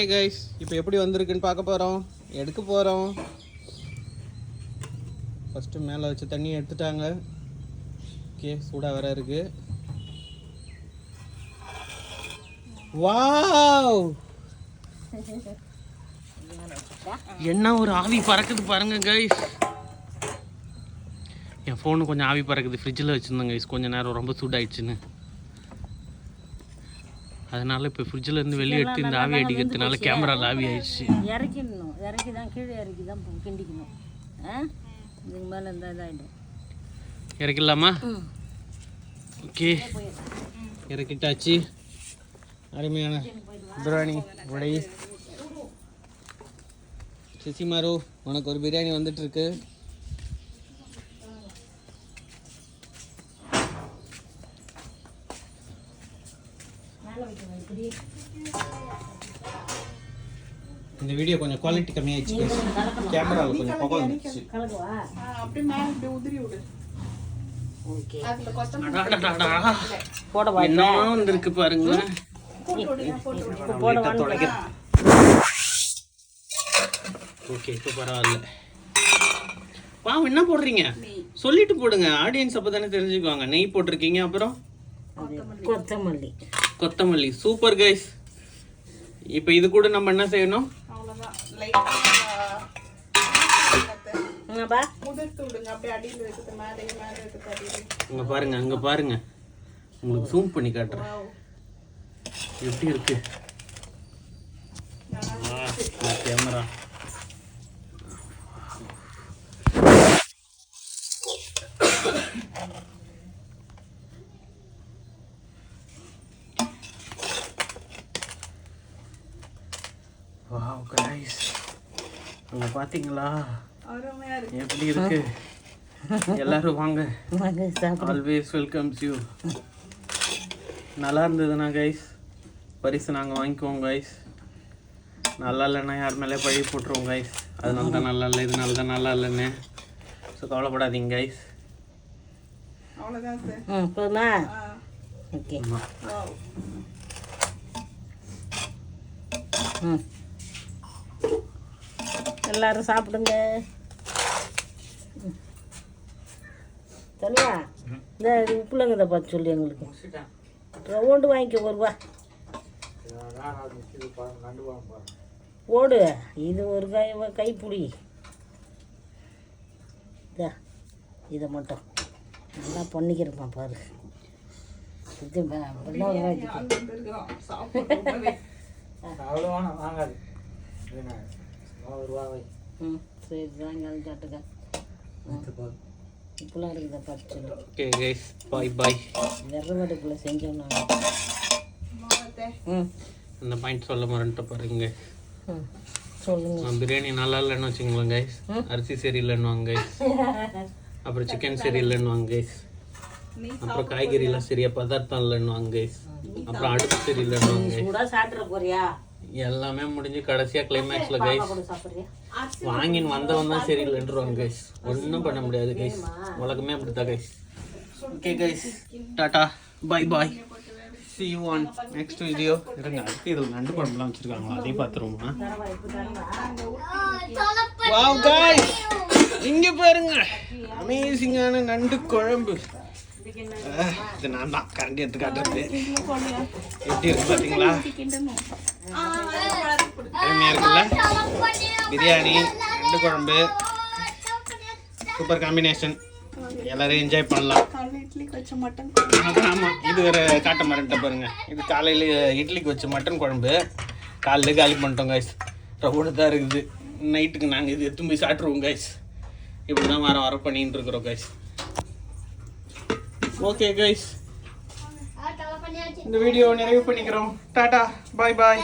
Hey guys, இப்போ எப்படி வந்திருக்குன்னு பார்க்க போகிறோம், எடுக்க போகிறோம். ஃபஸ்ட்டு மேலே வச்சு தண்ணி எடுத்துட்டாங்க. ஓகே, சூடாக வேற இருக்கு. வாவ், என்ன ஒரு ஆவி பறக்குது பாருங்க கைஸ். என் ஃபோனு கொஞ்சம் ஆவி பறக்குது. ஃப்ரிட்ஜில் வச்சுருந்தேன் கைஸ் கொஞ்சம் நேரம், ரொம்ப சூடாயிடுச்சுன்னு. அதனால இப்போ ஃப்ரிட்ஜில் இருந்து வெளியே எடுத்து இந்த ஆவி அடிக்கிறதுனால கேமராவில் ஆவி ஆயிடுச்சு. இறக்கிடணும், இறக்கி தான் கீழே இறக்கி தான் கிண்டிக்கணும். இதுக்கு மேலே இருந்தால் இதாகிடும். இறக்கிடலாமா? ஓகே, இறக்கிட்டாச்சு. அருமையான பிரியாணி உடை. சசிமாரு, உனக்கு ஒரு பிரியாணி வந்துட்டு இருக்கு. இந்த வீடியோ கொஞ்சம் குவாலிட்டி கம்மியாயிடுச்சு. கேமராவில் கொஞ்சம் புகை வந்துச்சு. என்ன வந்திருக்கு பாருங்க. ஓகே, இப்போ பரவாயில்ல. பாவம், என்ன போடுறீங்க சொல்லிட்டு போடுங்க. ஆடியன்ஸ் அப்போ தானே தெரிஞ்சுக்குவாங்க. நெய் போட்டிருக்கீங்க, அப்புறம் கொத்தமல்லி. Super guys. இப்போ இது கூட நம்ம என்ன செய்யணும்? அங்க பாருங்க, அங்க பாருங்க, உங்களுக்கு ஜூம் பண்ணி காட்டுறேன் எப்படி இருக்கு கேமரா. வாவ் கைஸ், அங்க பாத்தீங்களா எப்படி இருக்கு? எல்லாரும் வாங்க, ஆல்வேஸ் வெல்கம்ஸ் யூ. நல்லா இருந்ததுண்ணா கைஸ், பரிசு நாங்கள் வாங்கிக்குவோம் கைஸ். நல்லா இல்லைன்னா யார் மேலே பழி போட்டுருவோம் கைஸ். அதனால தான் நல்லா இல்லை, இதனால தான் நல்லா இல்லைன்னு. ஸோ கவலைப்படாதீங்க கைஸ். எல்லாரும் சாப்பிடுங்க. தனியா இந்த உப்புலங்கதை பார்த்து சொல்லி எங்களுக்கு ரவுண்டு வாங்கிக்க வருவா. ஓடு, இது ஒரு கைப்பிடி. இதை மட்டும் நல்லா பண்ணிக்கிறப்பான் பாரு. இது சரி, சாயங்காலம் சாட்டுக்க. இப்பெல்லாம் இருக்குதா பார்த்து சொல்லு. ஓகே கைஸ், பாய் பாய். விறவடுப்புல செஞ்சோம் நாங்கள். இந்த பாயிண்ட் சொல்ல மறந்துட்டு பாருங்க. சொல்லுங்க. பிரியாணி நல்லா இல்லைன்னு வச்சுங்களேன் கைஸ். அரிசி சரியில்லைன்னு வாங்க கைஸ். அப்புறம் சிக்கன் சரியில்லைன்னு வாங்க கைஸ். அப்புறம் காய்கறிலாம் சரியா பதார்த்தம் இல்லைன்னு வாங்க கைஸ். அப்புறம் அடுப்பு சரியில்லைன்னு வாங்க கைஸ். சாப்பிட்ற போறியா? எல்லாமே முடிஞ்சு கடைசியா கிளைமேக்ஸ்ல கைஸ் வாங்கின்னு வந்தவன் தான் சரியில்லைன்றவாங்க கைஸ். ஒன்றும் பண்ண முடியாது கைஸ், உலகமே அப்படித்தான் guys. Okay guys, Tata, bye bye, see you on next video. இருங்க, அடுத்து இதில் நண்டு குழம்புலாம் வச்சுருக்காங்களா, அதையும் பார்த்துருவோமா? வாவ் கைஸ், இங்கே பாருங்க, அமேசிங்கான நண்டு குழம்பு. இது நான் தான் கரண்டி எடுத்து காட்டுறது. எப்படி இருக்கு பார்த்தீங்களா? அருமையாக இருக்குல்ல? பிரியாணி, நண்டு குழம்பு, சூப்பர் காம்பினேஷன். எல்லாரும் என்ஜாய் பண்ணலாம். ஆமாம், இது வேறு காட்ட மாட்டேன்ட்ட பாருங்க. இது காலையில் இட்லிக்கு வச்ச மட்டன் குழம்பு. காலையில் காலி பண்ணிட்டோம் கைஸ். ரவுண்டு தான் இருக்குது. நைட்டுக்கு நாங்கள் இது எடுத்து போய் சாப்பிட்ருவோம் கைஸ். இப்படி தான் வாரம் பண்ணிட்டு இருக்கிறோம் கைஸ். ஓகே கைஸ், இந்த வீடியோ நிறைவு பண்ணிக்கிறோம். டாடா, பாய் பாய்.